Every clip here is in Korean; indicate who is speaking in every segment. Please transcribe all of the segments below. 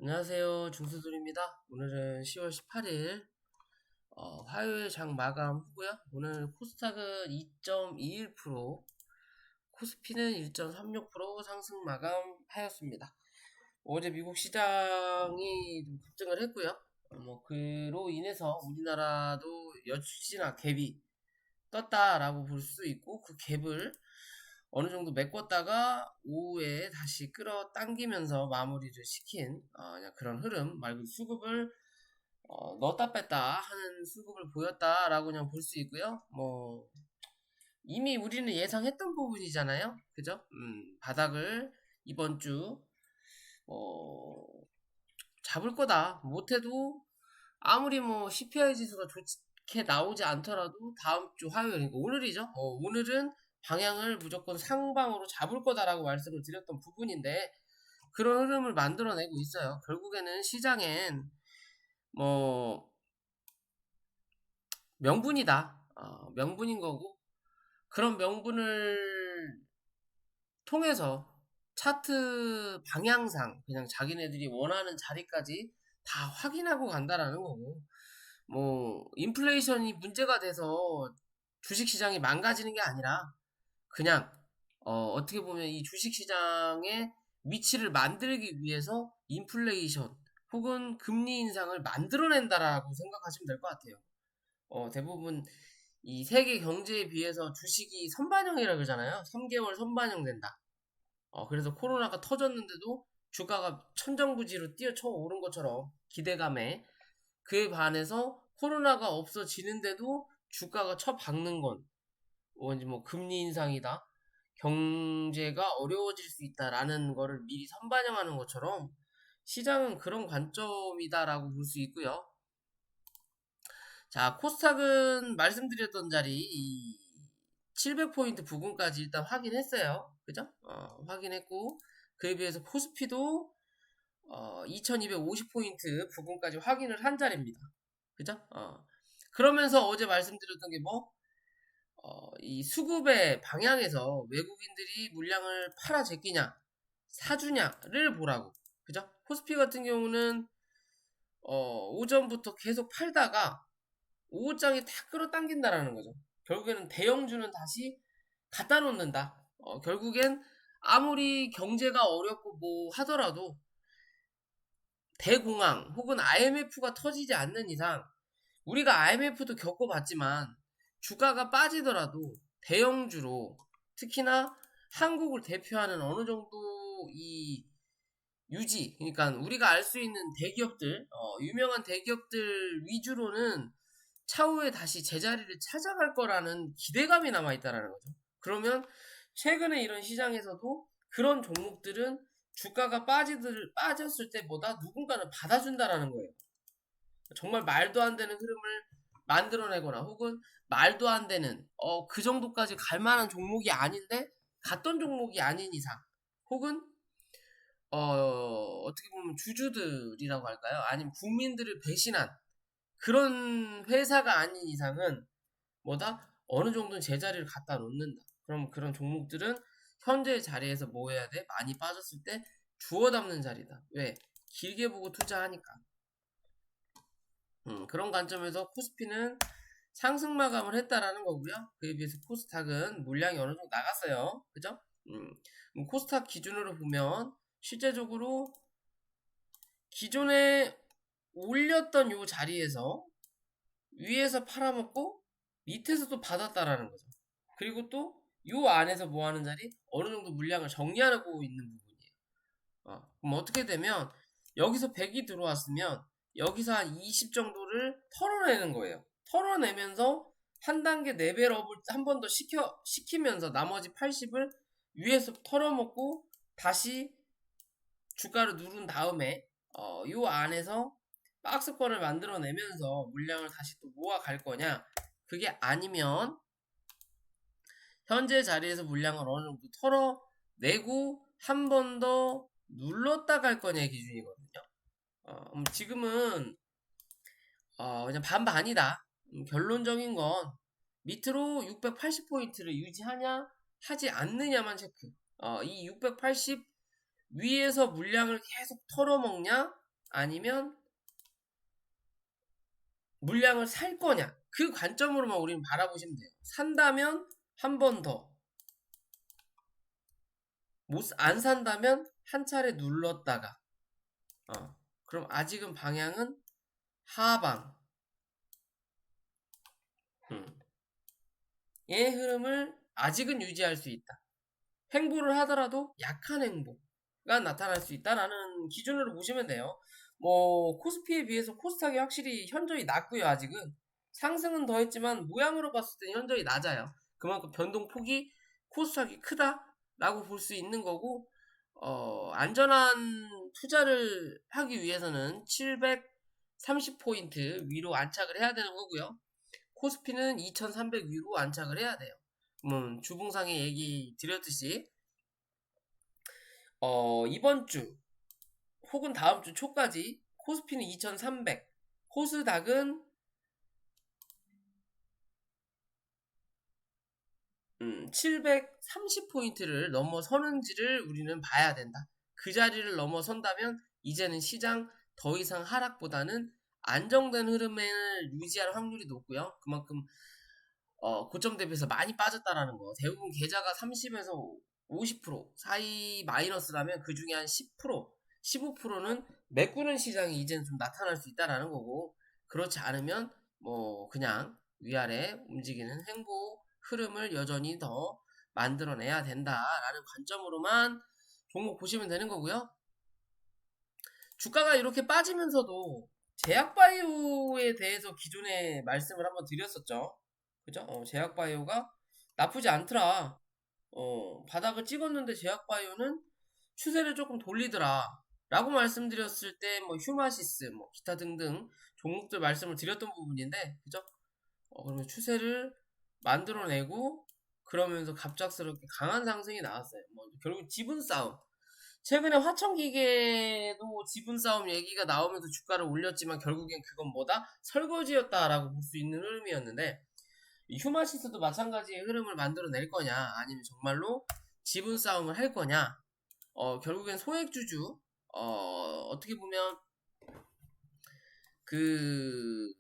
Speaker 1: 안녕하세요. 중수들입니다. 오늘은 10월 18일 화요일 장 마감 후고요. 오늘 코스닥은 2.21%, 코스피는 1.36% 상승 마감하였습니다. 어제 미국 시장이 좀 급등을 했고요. 그로 인해서 우리나라도 역시나 갭이 떴다라고 볼 수 있고, 그 갭을 어느 정도 메꿨다가 오후에 다시 끌어당기면서 마무리를 시킨 그냥 그런 흐름 말고 수급을 넣었다 뺐다 하는 수급을 보였다라고 그냥 볼 수 있고요. 이미 우리는 예상했던 부분이잖아요. 그죠? 바닥을 이번 주 어, 잡을 거다. 못해도 아무리 CPI 지수가 좋게 나오지 않더라도 다음 주 화요일, 그러니까 오늘이죠. 오늘은 방향을 무조건 상방으로 잡을 거다라고 말씀을 드렸던 부분인데 그런 흐름을 만들어내고 있어요. 결국에는 시장엔 뭐 명분이다. 명분인 거고 그런 명분을 통해서 차트 방향상 그냥 자기네들이 원하는 자리까지 다 확인하고 간다라는 거고 인플레이션이 문제가 돼서 주식시장이 망가지는 게 아니라 그냥 어떻게 보면 이 주식시장의 위치를 만들기 위해서 인플레이션 혹은 금리 인상을 만들어낸다라고 생각하시면 될 것 같아요. 대부분 이 세계 경제에 비해서 주식이 선반영이라고 그러잖아요. 3개월 선반영된다. 그래서 코로나가 터졌는데도 주가가 천정부지로 뛰어쳐 오른 것처럼 기대감에 그에 반해서 코로나가 없어지는데도 주가가 쳐박는 건 뭔지 금리 인상이다. 경제가 어려워질 수 있다라는 거를 미리 선반영하는 것처럼 시장은 그런 관점이다라고 볼 수 있고요. 자, 코스닥은 말씀드렸던 자리 700포인트 부근까지 일단 확인했어요. 그죠? 확인했고 그에 비해서 코스피도 2250포인트 부근까지 확인을 한 자리입니다. 그죠? 그러면서 어제 말씀드렸던 게 이 수급의 방향에서 외국인들이 물량을 팔아 제끼냐, 사주냐를 보라고. 그죠? 코스피 같은 경우는 오전부터 계속 팔다가 오후장이 다 끌어당긴다라는 거죠. 결국에는 대형주는 다시 갖다 놓는다. 결국엔 아무리 경제가 어렵고 하더라도 대공황 혹은 IMF가 터지지 않는 이상 우리가 IMF도 겪어봤지만 주가가 빠지더라도 대형주로 특히나 한국을 대표하는 어느 정도 이 유지 그러니까 우리가 알 수 있는 대기업들 유명한 대기업들 위주로는 차후에 다시 제자리를 찾아갈 거라는 기대감이 남아있다라는 거죠. 그러면 최근에 이런 시장에서도 그런 종목들은 주가가 빠졌을 때보다 누군가는 받아준다라는 거예요. 정말 말도 안 되는 흐름을 만들어내거나 혹은 말도 안 되는 그 정도까지 갈 만한 종목이 아닌데 갔던 종목이 아닌 이상 혹은 어떻게 보면 주주들이라고 할까요? 아니면 국민들을 배신한 그런 회사가 아닌 이상은 어느 정도는 제자리를 갖다 놓는다. 그럼 그런 종목들은 현재 자리에서 뭐 해야 돼? 많이 빠졌을 때 주워 담는 자리다. 왜? 길게 보고 투자하니까. 그런 관점에서 코스피는 상승 마감을 했다라는 거고요. 그에 비해서 코스닥은 물량이 어느 정도 나갔어요. 그죠? 코스닥 기준으로 보면 실제적으로 기존에 올렸던 요 자리에서 위에서 팔아먹고 밑에서 또 받았다라는 거죠. 그리고 또 요 안에서 뭐 하는 자리? 어느 정도 물량을 정리하고 있는 부분이에요. 그럼 어떻게 되면 여기서 100이 들어왔으면 여기서 한 20 정도를 털어내는 거예요. 털어내면서 한 단계 레벨업을 한 번 더 시키면서 나머지 80을 위에서 털어먹고 다시 주가를 누른 다음에 요 안에서 박스권을 만들어내면서 물량을 다시 또 모아갈 거냐? 그게 아니면 현재 자리에서 물량을 어느 정도 털어내고 한 번 더 눌렀다 갈 거냐의 기준이거든요. 지금은 그냥 반반이다. 결론적인 건 밑으로 680포인트를 유지하냐 하지 않느냐만 체크. 이 680 위에서 물량을 계속 털어먹냐 아니면 물량을 살 거냐, 그 관점으로만 우리는 바라보시면 돼요. 산다면 한 번 더, 안 산다면 한 차례 눌렀다가, 그럼 아직은 방향은 하방, 의 흐름을 아직은 유지할 수 있다. 횡보를 하더라도 약한 횡보가 나타날 수 있다라는 기준으로 보시면 돼요. 뭐 코스피에 비해서 코스닥이 확실히 현저히 낮고요. 아직은 상승은 더했지만 모양으로 봤을 때 현저히 낮아요. 그만큼 변동폭이 코스닥이 크다라고 볼 수 있는 거고, 안전한 투자를 하기 위해서는 730포인트 위로 안착을 해야 되는 거고요. 코스피는 2300 위로 안착을 해야 돼요. 주봉상에 얘기 드렸듯이 이번 주 혹은 다음 주 초까지 코스피는 2300, 코스닥은 730포인트를 넘어서는지를 우리는 봐야 된다. 그 자리를 넘어선다면 이제는 시장 더 이상 하락보다는 안정된 흐름을 유지할 확률이 높고요. 그만큼 고점 대비해서 많이 빠졌다라는 거. 대부분 계좌가 30에서 50% 사이 마이너스라면 그 중에 한 10%, 15%는 메꾸는 시장이 이제는 좀 나타날 수 있다라는 거고, 그렇지 않으면 뭐 그냥 위아래 움직이는 횡보 흐름을 여전히 더 만들어내야 된다라는 관점으로만 종목 보시면 되는 거고요. 주가가 이렇게 빠지면서도 제약바이오에 대해서 기존에 말씀을 한번 드렸었죠. 그죠? 제약바이오가 나쁘지 않더라. 바닥을 찍었는데 제약바이오는 추세를 조금 돌리더라. 라고 말씀드렸을 때, 뭐, 휴마시스, 뭐, 기타 등등 종목들 말씀을 드렸던 부분인데, 그죠? 그러면 추세를 만들어내고, 그러면서 갑작스럽게 강한 상승이 나왔어요. 뭐, 결국 지분 싸움. 최근에 화천기계도 지분 싸움 얘기가 나오면서 주가를 올렸지만 결국엔 그건 뭐다? 설거지였다라고 볼 수 있는 흐름이었는데, 휴마시스도 마찬가지의 흐름을 만들어낼 거냐, 아니면 정말로 지분 싸움을 할 거냐, 결국엔 소액주주, 어떻게 보면 그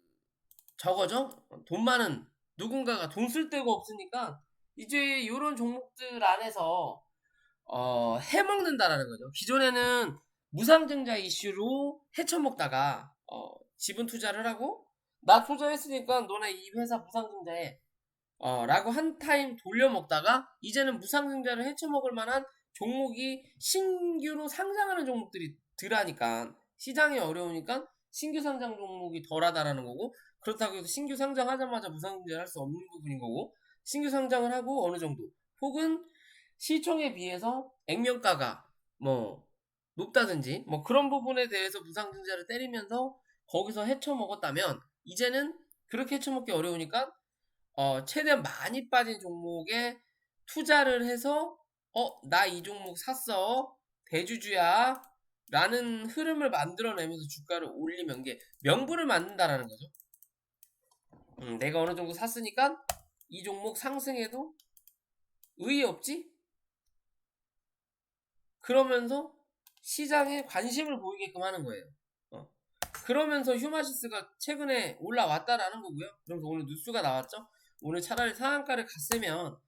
Speaker 1: 저거죠. 돈 많은 누군가가 돈 쓸 데가 없으니까 이제 이런 종목들 안에서 해먹는다라는 거죠. 기존에는 무상증자 이슈로 헤쳐먹다가 지분 투자를 하고, 나 투자했으니까 너네 이 회사 무상증자해 라고 한 타임 돌려먹다가 이제는 무상증자를 헤쳐먹을 만한 종목이 신규로 상장하는 종목들이 덜하니까, 시장이 어려우니까 신규 상장 종목이 덜하다라는 거고, 그렇다고 해서 신규 상장하자마자 무상증자를 할 수 없는 부분인 거고, 신규 상장을 하고 어느 정도 혹은 시총에 비해서 액면가가 뭐 높다든지 뭐 그런 부분에 대해서 무상증자를 때리면서 거기서 헤쳐먹었다면, 이제는 그렇게 헤쳐먹기 어려우니까 최대한 많이 빠진 종목에 투자를 해서 나 이 종목 샀어, 대주주야 라는 흐름을 만들어내면서 주가를 올리면, 게 명분을 만든다라는 거죠. 내가 어느 정도 샀으니까 이 종목 상승해도 의의 없지? 그러면서 시장에 관심을 보이게끔 하는 거예요. 그러면서 휴마시스가 최근에 올라왔다라는 거고요. 그래서 오늘 뉴스가 나왔죠. 오늘 차라리 상한가를 갔으면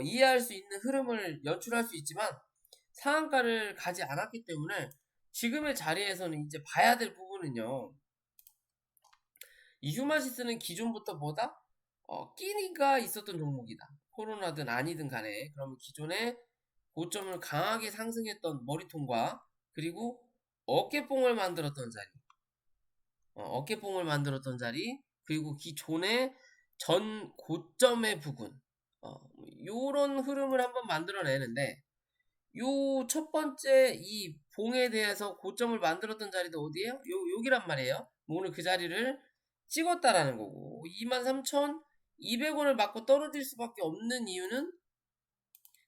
Speaker 1: 이해할 수 있는 흐름을 연출할 수 있지만, 상한가를 가지 않았기 때문에 지금의 자리에서는 이제 봐야 될 부분은요, 이 휴마시스는 기존부터 뭐다? 끼니가 있었던 종목이다. 코로나든 아니든 간에. 그러면 기존에 고점을 강하게 상승했던 머리통과, 그리고 어깨뽕을 만들었던 자리, 어깨뽕을 만들었던 자리, 그리고 기존의 전 고점의 부분, 요런 흐름을 한번 만들어내는데, 요 첫 번째 이 봉에 대해서 고점을 만들었던 자리도 어디에요? 여기란 말이에요. 오늘 그 자리를 찍었다라는 거고, 23,200원을 맞고 떨어질 수밖에 없는 이유는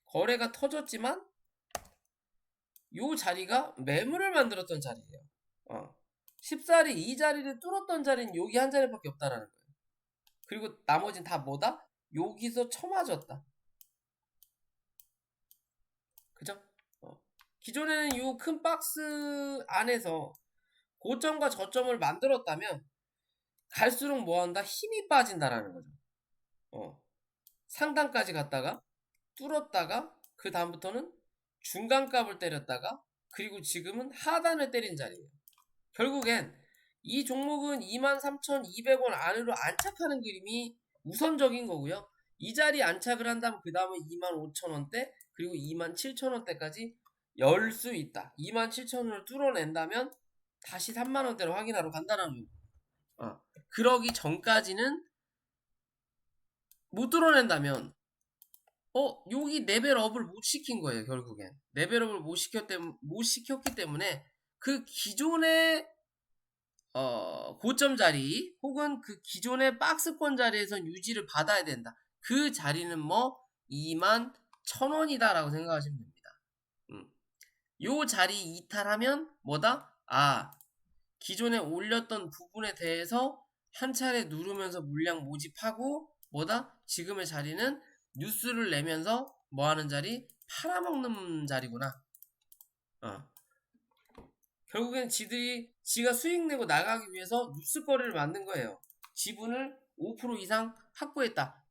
Speaker 1: 거래가 터졌지만 요 자리가 매물을 만들었던 자리예요. 14리 이 자리를 뚫었던 자리는 여기 한 자리밖에 없다라는 거예요. 그리고 나머지는 다 뭐다? 여기서 쳐맞았다. 그죠? 기존에는 요 큰 박스 안에서 고점과 저점을 만들었다면 갈수록 뭐한다? 힘이 빠진다라는 거죠. 상단까지 갔다가 뚫었다가 그 다음부터는 중간값을 때렸다가 그리고 지금은 하단을 때린 자리예요. 결국엔 이 종목은 23,200원 안으로 안착하는 그림이 우선적인 거고요. 이 자리 안착을 한다면 그 다음에 25,000원대 그리고 27,000원대까지 열 수 있다. 27,000원을 뚫어낸다면 다시 3만원대로 확인하러 간다는 거. 그러기 전까지는 못 뚫어낸다면 여기 레벨업을 못 시킨 거예요. 결국엔 레벨업을 못 시켰기 때문에 그 기존의 고점 자리 혹은 그 기존의 박스권 자리에서 유지를 받아야 된다. 그 자리는 뭐 21,000원이다 라고 생각하시면 됩니다. 요 자리 이탈하면 뭐다? 기존에 올렸던 부분에 대해서 한 차례 누르면서 물량 모집하고 뭐다? 지금의 자리는 뉴스를 내면서 뭐하는 자리? 팔아먹는 자리구나. 결국엔 지가 수익 내고 나가기 위해서 뉴스거리를 만든 거예요. 지분을 5% 이상 확보했다.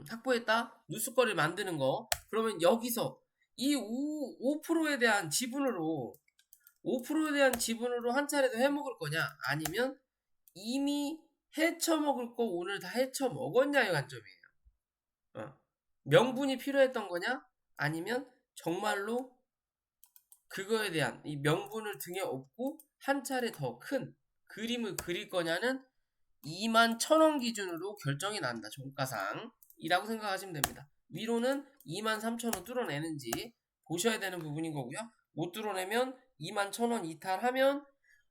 Speaker 1: 확보했다. 뉴스거리를 만드는 거. 그러면 여기서 이 5%에 대한 지분으로 5%에 대한 지분으로 한 차례 더 해먹을 거냐? 아니면 이미 헤쳐먹을 거 오늘 다 헤쳐먹었냐의 관점이에요. 명분이 필요했던 거냐? 아니면 정말로 그거에 대한 이 명분을 등에 업고 한 차례 더 큰 그림을 그릴 거냐는 21,000원 기준으로 결정이 난다. 종가상이라고 생각하시면 됩니다. 위로는 23,000원 뚫어내는지 보셔야 되는 부분인 거고요. 못 뚫어내면 21,000원 이탈하면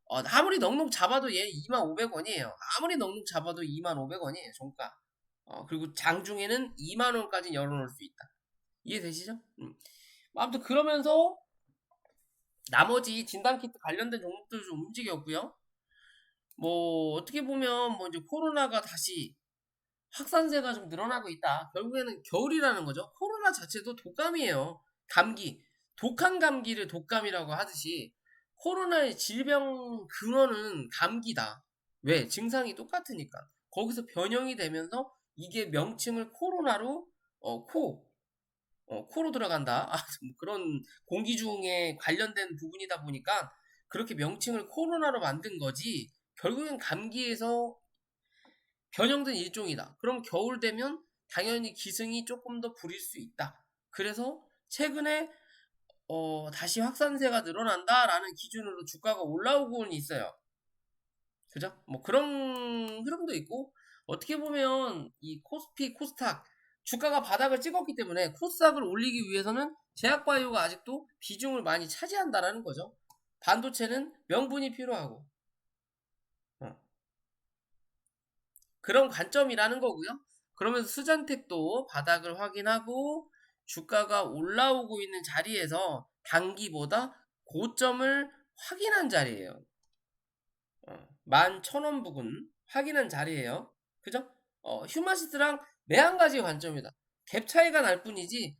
Speaker 1: 아무리 넉넉 잡아도 얘 25,000원이에요. 아무리 넉넉 잡아도 25,000원이에요. 종가. 그리고 장중에는 2만원까지 열어놓을 수 있다. 이해되시죠? 아무튼 그러면서 나머지 진단키트 관련된 종목들 좀 움직였고요. 뭐 어떻게 보면 뭐 이제 코로나가 다시 확산세가 좀 늘어나고 있다. 결국에는 겨울이라는 거죠. 코로나 자체도 독감이에요. 감기. 독한 감기를 독감이라고 하듯이 코로나의 질병 근원은 감기다. 왜? 증상이 똑같으니까. 거기서 변형이 되면서 이게 명칭을 코로나로 코로 들어간다. 뭐 그런 공기 중에 관련된 부분이다 보니까 그렇게 명칭을 코로나로 만든 거지. 결국엔 감기에서 변형된 일종이다. 그럼 겨울 되면 당연히 기승이 조금 더 부릴 수 있다. 그래서 최근에 다시 확산세가 늘어난다라는 기준으로 주가가 올라오고는 있어요. 그죠? 뭐 그런 흐름도 있고 어떻게 보면 이 코스피, 코스닥 주가가 바닥을 찍었기 때문에 코스닥을 올리기 위해서는 제약바이오가 아직도 비중을 많이 차지한다라는 거죠. 반도체는 명분이 필요하고 그런 관점이라는 거고요. 그러면서 수잔택도 바닥을 확인하고 주가가 올라오고 있는 자리에서 단기보다 고점을 확인한 자리예요. 11,000원 부근 확인한 자리예요. 그죠? 휴마시스랑 매한 가지 관점이다. 갭 차이가 날 뿐이지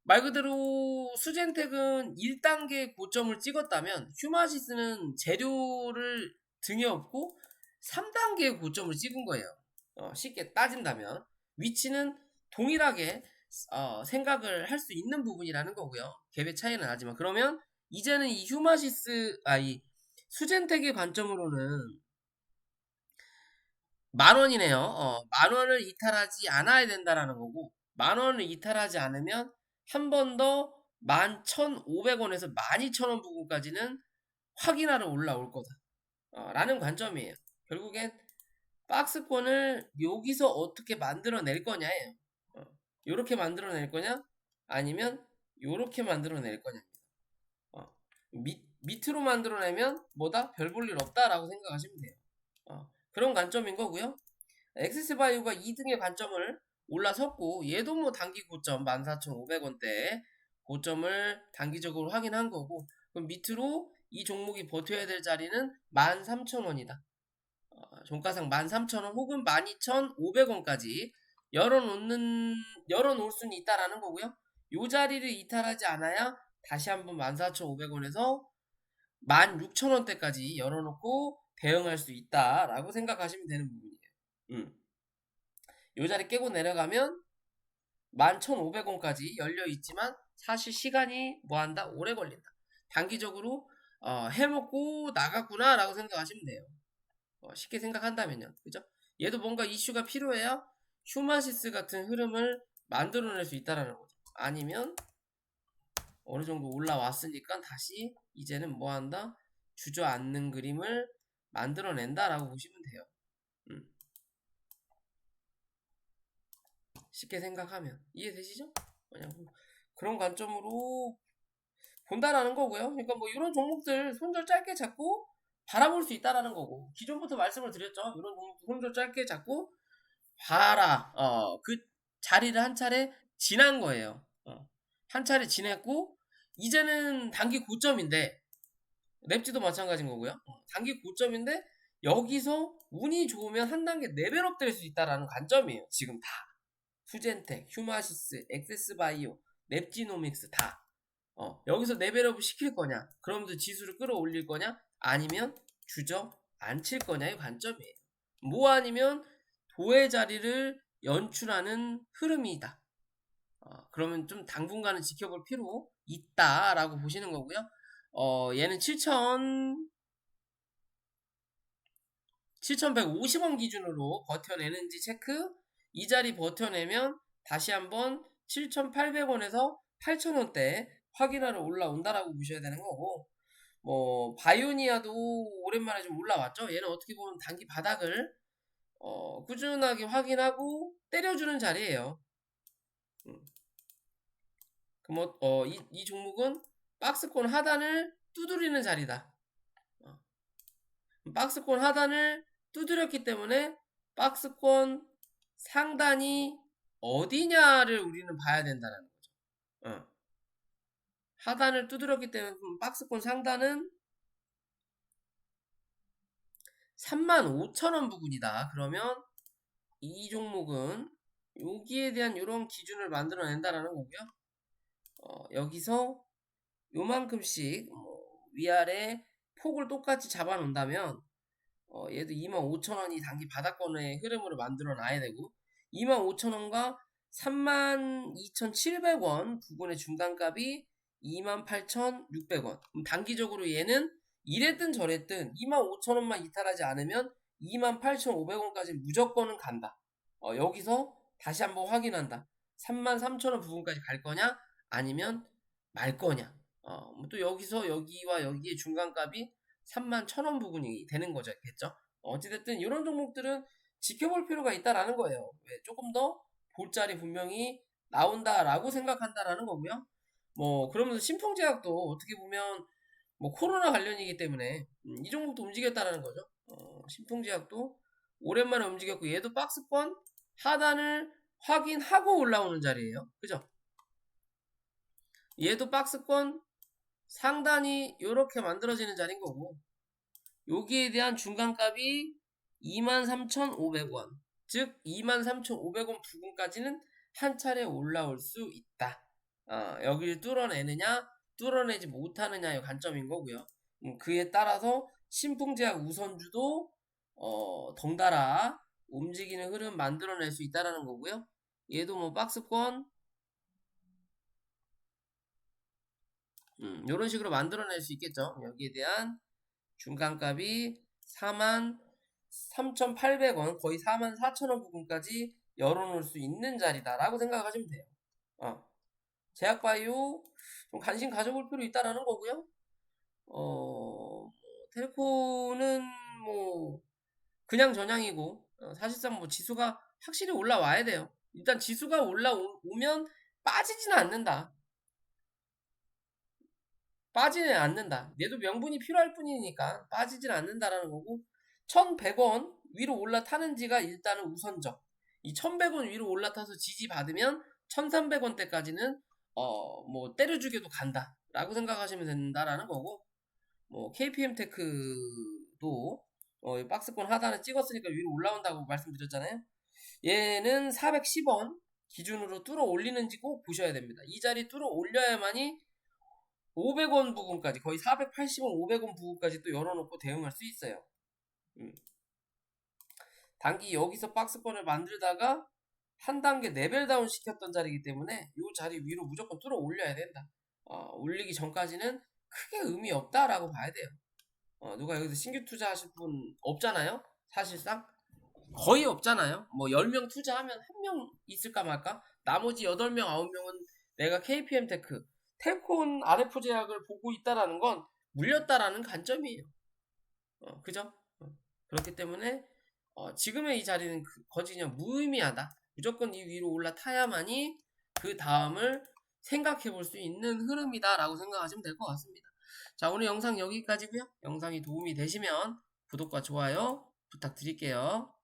Speaker 1: 말 그대로 수젠텍은 1단계 고점을 찍었다면 휴마시스는 재료를 등에 업고 3단계의 고점을 찍은 거예요. 쉽게 따진다면 위치는 동일하게 생각을 할 수 있는 부분이라는 거고요. 갭의 차이는 나지만 그러면 이제는 이 이 수젠텍의 관점으로는 10,000원이네요. 10,000원을 이탈하지 않아야 된다라는 거고 10,000원을 이탈하지 않으면 한 번 더 11,500원에서 12,000원 부분까지는 확인하러 올라올 거다. 라는 관점이에요. 결국엔 박스권을 여기서 어떻게 만들어낼 거냐예요. 요렇게 만들어낼 거냐? 아니면 요렇게 만들어낼 거냐? 밑으로 만들어내면 뭐다? 별 볼 일 없다라고 생각하시면 돼요. 그런 관점인 거고요. 엑세스바이오가 2등의 관점을 올라섰고 얘도 뭐 단기 고점 14,500원대 고점을 단기적으로 확인한 거고 그럼 밑으로 이 종목이 버텨야 될 자리는 13,000원이다. 종가상 13,000원 혹은 12,500원까지 열어놓을 수는 있다라는 거고요. 요 자리를 이탈하지 않아야 다시 한번 14,500원에서 16,000원대까지 열어놓고 대응할 수 있다라고 생각하시면 되는 부분이에요. 요 자리 깨고 내려가면 11,500원까지 열려 있지만 사실 시간이 뭐한다? 오래 걸린다. 단기적으로 해먹고 나갔구나 라고 생각하시면 돼요. 쉽게 생각한다면요. 그죠? 얘도 뭔가 이슈가 필요해야 휴마시스 같은 흐름을 만들어낼 수 있다라는 거죠. 아니면 어느 정도 올라왔으니까 다시 이제는 뭐한다? 주저앉는 그림을 만들어낸다라고 보시면 돼요. 쉽게 생각하면 이해되시죠? 그냥 그런 관점으로 본다라는 거고요. 그러니까 뭐 이런 종목들 손절 짧게 잡고 바라볼 수 있다라는 거고, 기존부터 말씀을 드렸죠. 이런 종목 손절 짧게 잡고 봐라. 그 자리를 한 차례 지난 거예요. 한 차례 지냈고 이제는 단기 고점인데, 랩지도 마찬가지인 거고요. 단기 고점인데 여기서 운이 좋으면 한 단계 레벨업 될 수 있다라는 관점이에요. 지금 다. 수젠텍, 휴마시스, 엑세스바이오, 랩지노믹스 다. 여기서 레벨업을 시킬 거냐? 그러면서 지수를 끌어올릴 거냐? 아니면 주저앉힐 거냐의 관점이에요. 뭐 아니면 도의 자리를 연출하는 흐름이다. 그러면 좀 당분간은 지켜볼 필요 있다라고 보시는 거고요. 얘는 7,150원 기준으로 버텨내는지 체크. 이 자리 버텨내면 다시 한번 7,800원에서 8,000원대 확인하러 올라온다라고 보셔야 되는 거고, 뭐 바이오니아도 오랜만에 좀 올라왔죠. 얘는 어떻게 보면 단기 바닥을 꾸준하게 확인하고 때려주는 자리예요. 그럼 이 종목은 박스권 하단을 두드리는 자리다. 박스권 하단을 두드렸기 때문에 박스권 상단이 어디냐를 우리는 봐야 된다는 거죠. 하단을 두드렸기 때문에 박스권 상단은 35,000원 부근이다. 그러면 이 종목은 여기에 대한 이런 기준을 만들어낸다라는 거고요. 여기서 요만큼씩 위아래 폭을 똑같이 잡아놓는다면 얘도 25,000원이 단기 바닥권의 흐름으로 만들어 놔야 되고, 25,000원과 32,700원 부근의 중간값이 28,600원. 단기적으로 얘는 이랬든 저랬든 25,000원만 이탈하지 않으면 28,500원까지 무조건은 간다. 여기서 다시 한번 확인한다. 33,000원 부분까지 갈 거냐? 아니면 말 거냐? 또 여기서 여기와 여기의 중간값이 31,000원 부분이 되는 거겠죠. 어찌됐든 이런 종목들은 지켜볼 필요가 있다라는 거예요. 왜? 조금 더 볼자리 분명히 나온다라고 생각한다라는 거고요. 뭐 그러면서 신풍제약도 어떻게 보면 뭐 코로나 관련이기 때문에 이 종목도 움직였다라는 거죠. 신풍제약도 오랜만에 움직였고, 얘도 박스권 하단을 확인하고 올라오는 자리예요. 그죠? 얘도 박스권 상단이 이렇게 만들어지는 자리인 거고, 여기에 대한 중간값이 23,500원, 즉 23,500원 부근까지는 한 차례 올라올 수 있다. 여기를 뚫어내느냐 뚫어내지 못하느냐의 관점인 거고요. 그에 따라서 신풍제약 우선주도 덩달아 움직이는 흐름 만들어낼 수 있다라는 거고요. 얘도 뭐 박스권 이런 식으로 만들어낼 수 있겠죠. 여기에 대한 중간값이 43,800원, 거의 44,000원 부분까지 열어놓을 수 있는 자리다라고 생각하시면 돼요. 제약바이오 좀 관심 가져볼 필요 있다라는 거고요. 텔코는 뭐 그냥 전향이고, 사실상 뭐 지수가 확실히 올라와야 돼요. 일단 지수가 올라오면 빠지지는 않는다. 빠지는 않는다. 얘도 명분이 필요할 뿐이니까 빠지진 않는다라는 거고, 1,100원 위로 올라타는지가 일단은 우선적. 이 1,100원 위로 올라타서 지지받으면 1,300원대까지는 뭐 때려주게도 간다라고 생각하시면 된다라는 거고, 뭐 KPM테크도 박스권 하단에 찍었으니까 위로 올라온다고 말씀드렸잖아요. 얘는 410원 기준으로 뚫어 올리는지 꼭 보셔야 됩니다. 이 자리 뚫어 올려야만이 500원 부근까지 거의 480원, 500원 부근까지 또 열어놓고 대응할 수 있어요. 단기 여기서 박스권을 만들다가 한 단계 레벨 다운 시켰던 자리이기 때문에 이 자리 위로 무조건 뚫어 올려야 된다. 올리기 전까지는 크게 의미 없다라고 봐야 돼요. 누가 여기서 신규 투자하실 분 없잖아요. 사실상 거의 없잖아요. 뭐 10명 투자하면 1명 있을까 말까? 나머지 8명, 9명은 내가 KPM 테크, 텔콘 RF 제약을 보고 있다라는 건 물렸다라는 관점이에요. 그죠? 그렇기 때문에 지금의 이 자리는 거진냥 무의미하다. 무조건 이 위로 올라타야만이 그 다음을 생각해 볼 수 있는 흐름이다라고 생각하시면 될 것 같습니다. 자, 오늘 영상 여기까지고요. 영상이 도움이 되시면 구독과 좋아요 부탁드릴게요.